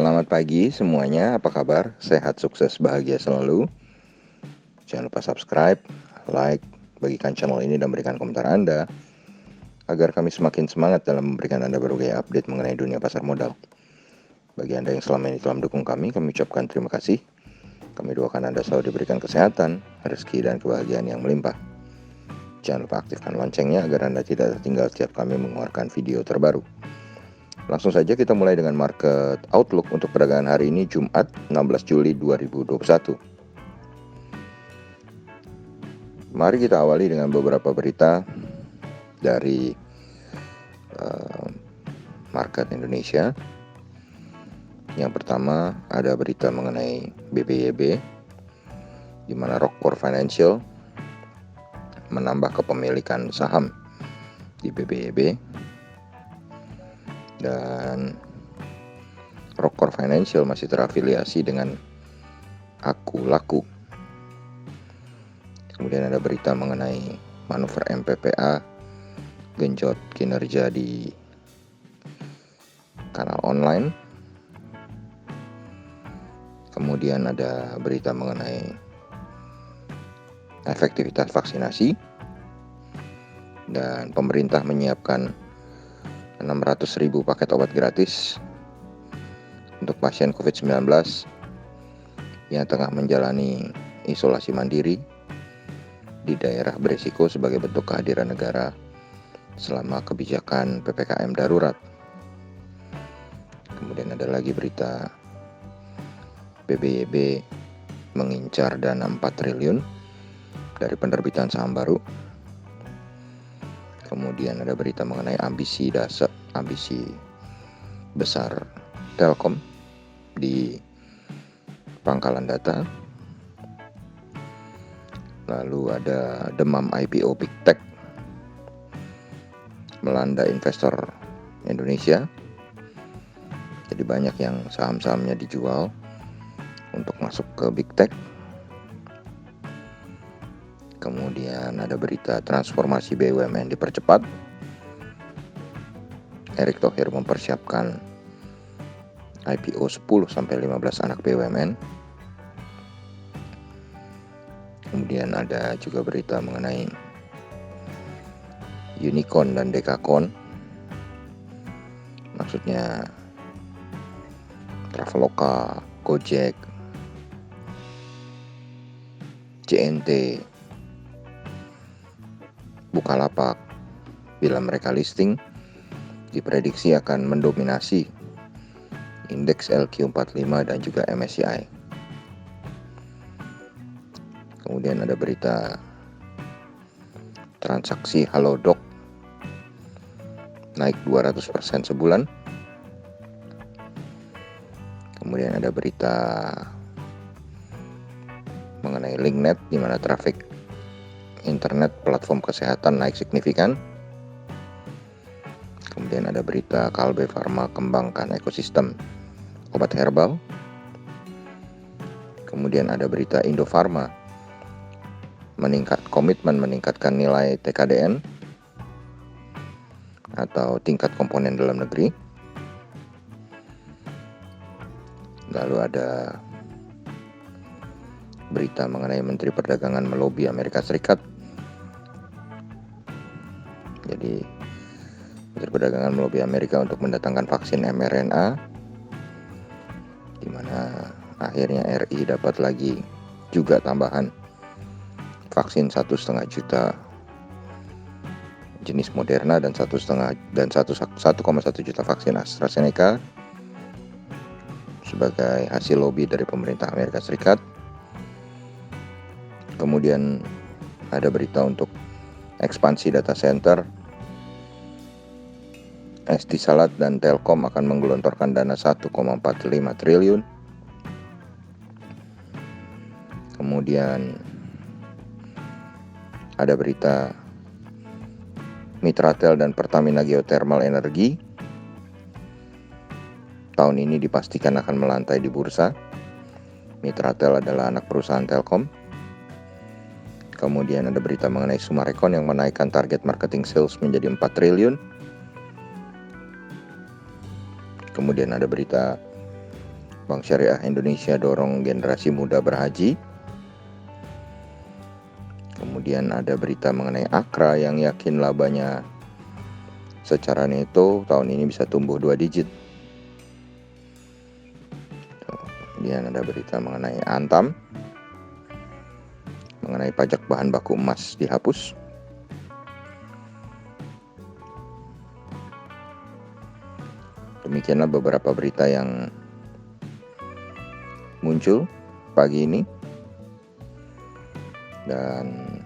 Selamat pagi semuanya, apa kabar? Sehat, sukses, bahagia selalu. Jangan lupa subscribe, like, bagikan channel ini dan berikan komentar Anda agar kami semakin semangat dalam memberikan Anda berbagai update mengenai dunia pasar modal. Bagi Anda yang selama ini telah mendukung kami ucapkan terima kasih. Kami doakan Anda selalu diberikan kesehatan, rezeki, dan kebahagiaan yang melimpah. Jangan lupa aktifkan loncengnya agar Anda tidak tertinggal setiap kami mengeluarkan video terbaru. Langsung saja kita mulai dengan market outlook untuk perdagangan hari ini Jumat 16 Juli 2021. Mari kita awali dengan beberapa berita dari market Indonesia. Yang pertama ada berita mengenai BBYB, di mana Rockcore Financial menambah kepemilikan saham di BBYB. Dan Rockcore Financial masih terafiliasi dengan Aku Laku. Kemudian ada berita mengenai manuver MPPA genjot kinerja di kanal online. Kemudian ada berita mengenai efektivitas vaksinasi, dan pemerintah menyiapkan 600.000 paket obat gratis untuk pasien COVID-19 yang tengah menjalani isolasi mandiri di daerah berisiko sebagai bentuk kehadiran negara selama kebijakan PPKM darurat. Kemudian ada lagi berita BBYB mengincar dana 4 triliun dari penerbitan saham baru. Kemudian ada berita mengenai ambisi besar Telkom di pangkalan data. Lalu ada demam IPO Big Tech melanda investor Indonesia. Jadi banyak yang saham-sahamnya dijual untuk masuk ke Big Tech. Kemudian ada berita transformasi BUMN dipercepat. Erick Thohir mempersiapkan IPO 10-15 anak BUMN. Kemudian ada juga berita mengenai Unicorn dan Dekakon. Maksudnya Traveloka, Gojek, JNT, Bukalapak, bila mereka listing, diprediksi akan mendominasi indeks LQ45 dan juga MSCI. Kemudian ada berita transaksi Halodoc naik 200% sebulan. Kemudian ada berita mengenai Linknet, di mana trafik internet platform kesehatan naik signifikan. Kemudian ada berita Kalbe Farma kembangkan ekosistem obat herbal. Kemudian ada berita Indofarma komitmen meningkatkan nilai TKDN atau tingkat komponen dalam negeri. Lalu ada berita mengenai Menteri Perdagangan melobi Amerika Serikat. Jadi Menteri Perdagangan melobi Amerika untuk mendatangkan vaksin mRNA, di mana akhirnya RI dapat lagi juga tambahan vaksin 1,5 juta jenis Moderna dan 1,1 juta vaksin AstraZeneca sebagai hasil lobby dari pemerintah Amerika Serikat. Kemudian ada berita untuk ekspansi data center. Estisalat dan Telkom akan menggelontorkan dana 1,45 triliun. Kemudian ada berita Mitratel dan Pertamina Geothermal Energi tahun ini dipastikan akan melantai di bursa. Mitratel adalah anak perusahaan Telkom. Kemudian ada berita mengenai Sumarekon yang menaikkan target marketing sales menjadi 4 triliun. Kemudian ada berita Bank Syariah Indonesia dorong generasi muda berhaji. Kemudian ada berita mengenai Akra yang yakin labanya secara neto tahun ini bisa tumbuh 2 digit. Kemudian ada berita mengenai Antam, mengenai pajak bahan baku emas dihapus. Demikianlah beberapa berita yang muncul pagi ini. Dan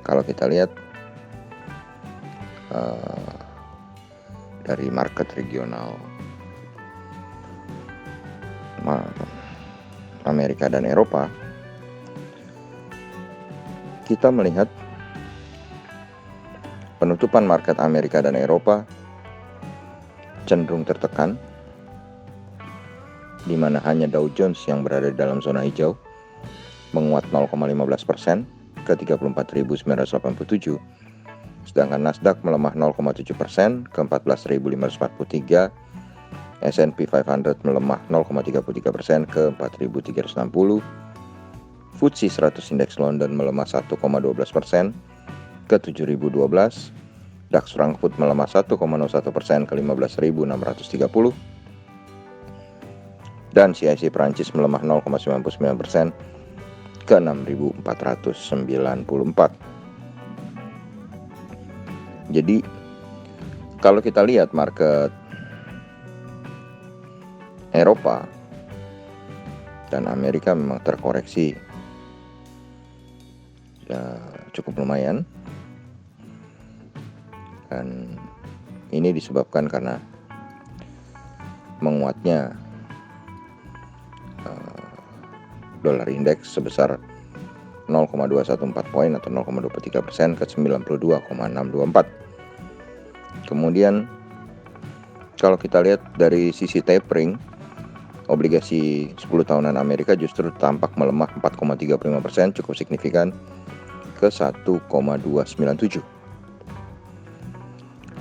kalau kita lihat dari market regional Amerika dan Eropa, kita melihat penutupan market Amerika dan Eropa cenderung tertekan, di mana hanya Dow Jones yang berada di dalam zona hijau menguat 0,15% ke 34.987, sedangkan Nasdaq melemah 0,7% ke 14.543, S&P 500 melemah 0,33% ke 4.360, FTSE 100 Index London melemah 1,12% ke 7.012, DAX Frankfurt melemah 1,01% ke 15.630, dan CAC Prancis melemah 0,99% ke 6.494. Jadi kalau kita lihat market Eropa dan Amerika memang terkoreksi ya, cukup lumayan. Dan ini disebabkan karena menguatnya dolar indeks sebesar 0,214 poin atau 0,23% ke 92,624. Kemudian kalau kita lihat dari sisi tapering, obligasi 10 tahunan Amerika justru tampak melemah 4,35%, cukup signifikan ke 1,297.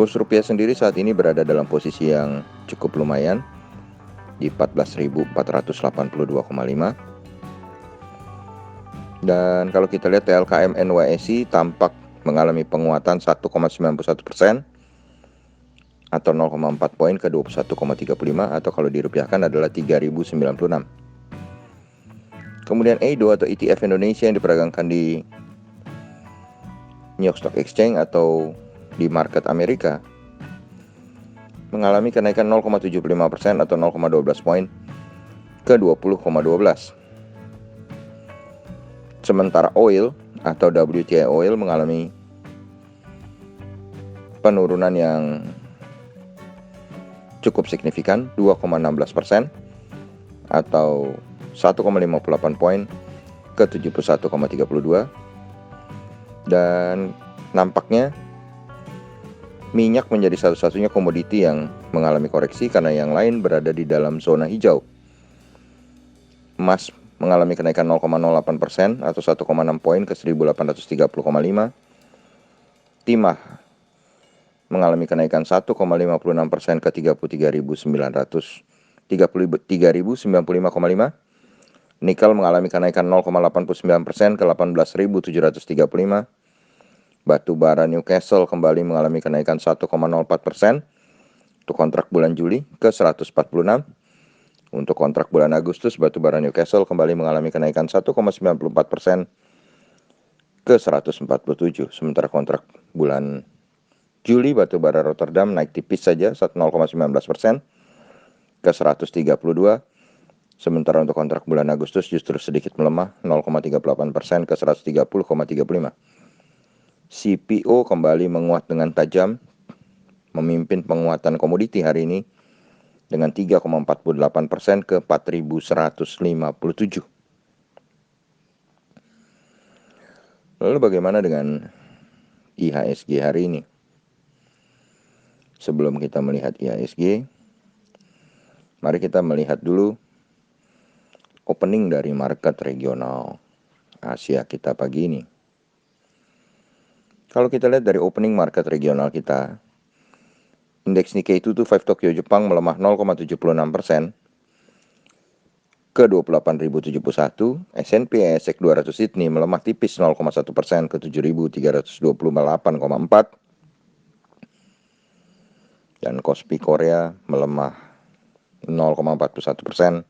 Kurs rupiah sendiri saat ini berada dalam posisi yang cukup lumayan di 14.482,5. Dan kalau kita lihat TLKM NYSE tampak mengalami penguatan 1,91% atau 0,4 poin ke 21,35, atau kalau dirupiahkan adalah 3.096. Kemudian EIDO atau ETF Indonesia yang diperdagangkan di New York Stock Exchange atau di market Amerika mengalami kenaikan 0,75% atau 0,12 poin ke 20,12. Sementara oil atau WTI oil mengalami penurunan yang cukup signifikan 2,16% atau 1,58 poin ke 71,32. Dan nampaknya minyak menjadi satu-satunya komoditi yang mengalami koreksi karena yang lain berada di dalam zona hijau. Emas mengalami kenaikan 0,08% atau 1,6 poin ke 1830,5. Timah mengalami kenaikan 1,56% ke 33.995,5. Nikel mengalami kenaikan 0,89% ke 18.735. Batu bara Newcastle kembali mengalami kenaikan 1,04% untuk kontrak bulan Juli ke 146. Untuk kontrak bulan Agustus, batu bara Newcastle kembali mengalami kenaikan 1,94% ke 147. Sementara kontrak bulan Juli, batu bara Rotterdam naik tipis saja 0,19% ke 132. Sementara untuk kontrak bulan Agustus justru sedikit melemah 0,38% ke 130,35. CPO kembali menguat dengan tajam, memimpin penguatan komoditi hari ini dengan 3,48% ke 4.157. Lalu bagaimana dengan IHSG hari ini? Sebelum kita melihat IHSG, mari kita melihat dulu opening dari market regional Asia kita pagi ini. Kalau kita lihat dari opening market regional kita, indeks Nikkei 225 Tokyo Jepang melemah 0,76%, ke 28.071, S&P ASX 200 Sydney melemah tipis 0,1% ke 7.328,4, dan Kospi Korea melemah 0,41%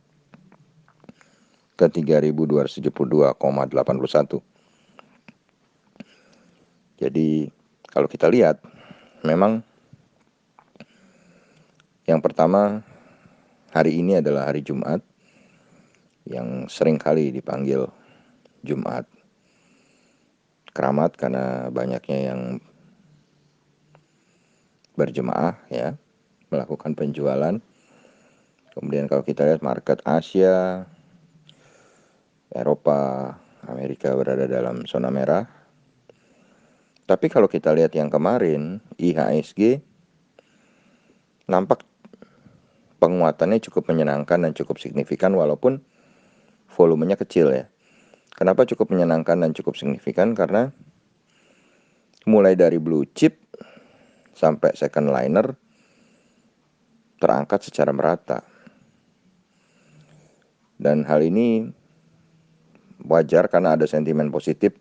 ke 3.272,81. Jadi kalau kita lihat, memang yang pertama, hari ini adalah hari Jumat, yang sering kali dipanggil Jumat Keramat karena banyaknya yang berjemaah ya, melakukan penjualan. Kemudian kalau kita lihat market Asia, Eropa, Amerika berada dalam zona merah. Tapi kalau kita lihat yang kemarin, IHSG nampak penguatannya cukup menyenangkan dan cukup signifikan walaupun volumenya kecil ya. Kenapa cukup menyenangkan dan cukup signifikan? Karena mulai dari blue chip sampai second liner terangkat secara merata. Dan hal ini wajar karena ada sentimen positif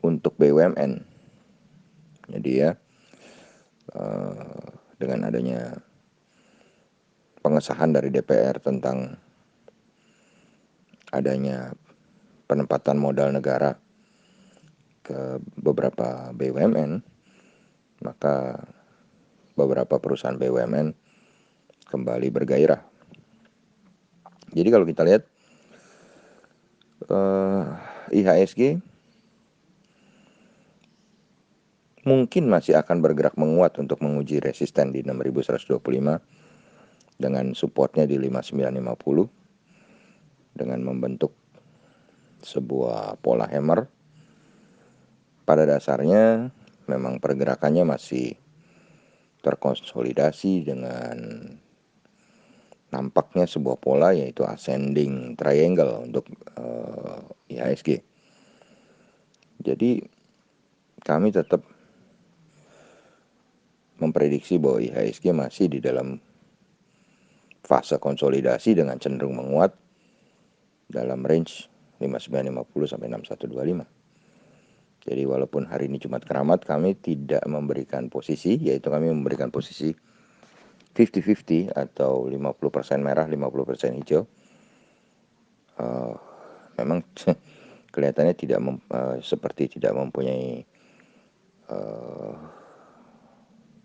untuk BUMN. Jadi ya, dengan adanya pengesahan dari DPR tentang adanya penempatan modal negara ke beberapa BUMN, maka beberapa perusahaan BUMN kembali bergairah. Jadi kalau kita lihat IHSG mungkin masih akan bergerak menguat untuk menguji resisten di 6.125 dengan supportnya di 5.950 dengan membentuk sebuah pola hammer. Pada dasarnya memang pergerakannya masih terkonsolidasi dengan nampaknya sebuah pola, yaitu ascending triangle untuk IHSG. Jadi kami tetap memprediksi bahwa IHSG masih di dalam fase konsolidasi dengan cenderung menguat dalam range 5950 sampai 6125. Jadi walaupun hari ini Jumat Keramat, kami tidak memberikan posisi, yaitu kami memberikan posisi 50-50 atau 50% merah, 50% hijau. Memang kelihatannya seperti tidak mempunyai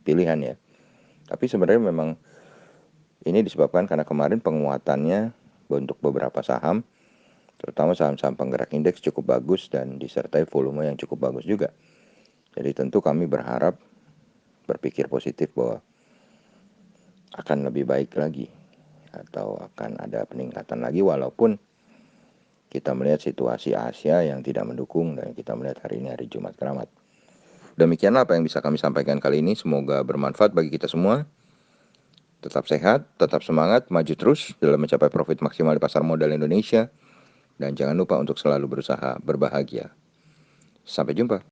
pilihan ya. Tapi sebenarnya memang ini disebabkan karena kemarin penguatannya untuk beberapa saham, terutama saham-saham penggerak indeks cukup bagus dan disertai volume yang cukup bagus juga. Jadi tentu kami berpikir positif bahwa akan lebih baik lagi atau akan ada peningkatan lagi, walaupun kita melihat situasi Asia yang tidak mendukung dan kita melihat hari ini hari Jumat Keramat. Demikianlah apa yang bisa kami sampaikan kali ini. Semoga bermanfaat bagi kita semua. Tetap sehat, tetap semangat, maju terus dalam mencapai profit maksimal di pasar modal Indonesia. Dan jangan lupa untuk selalu berusaha berbahagia. Sampai jumpa.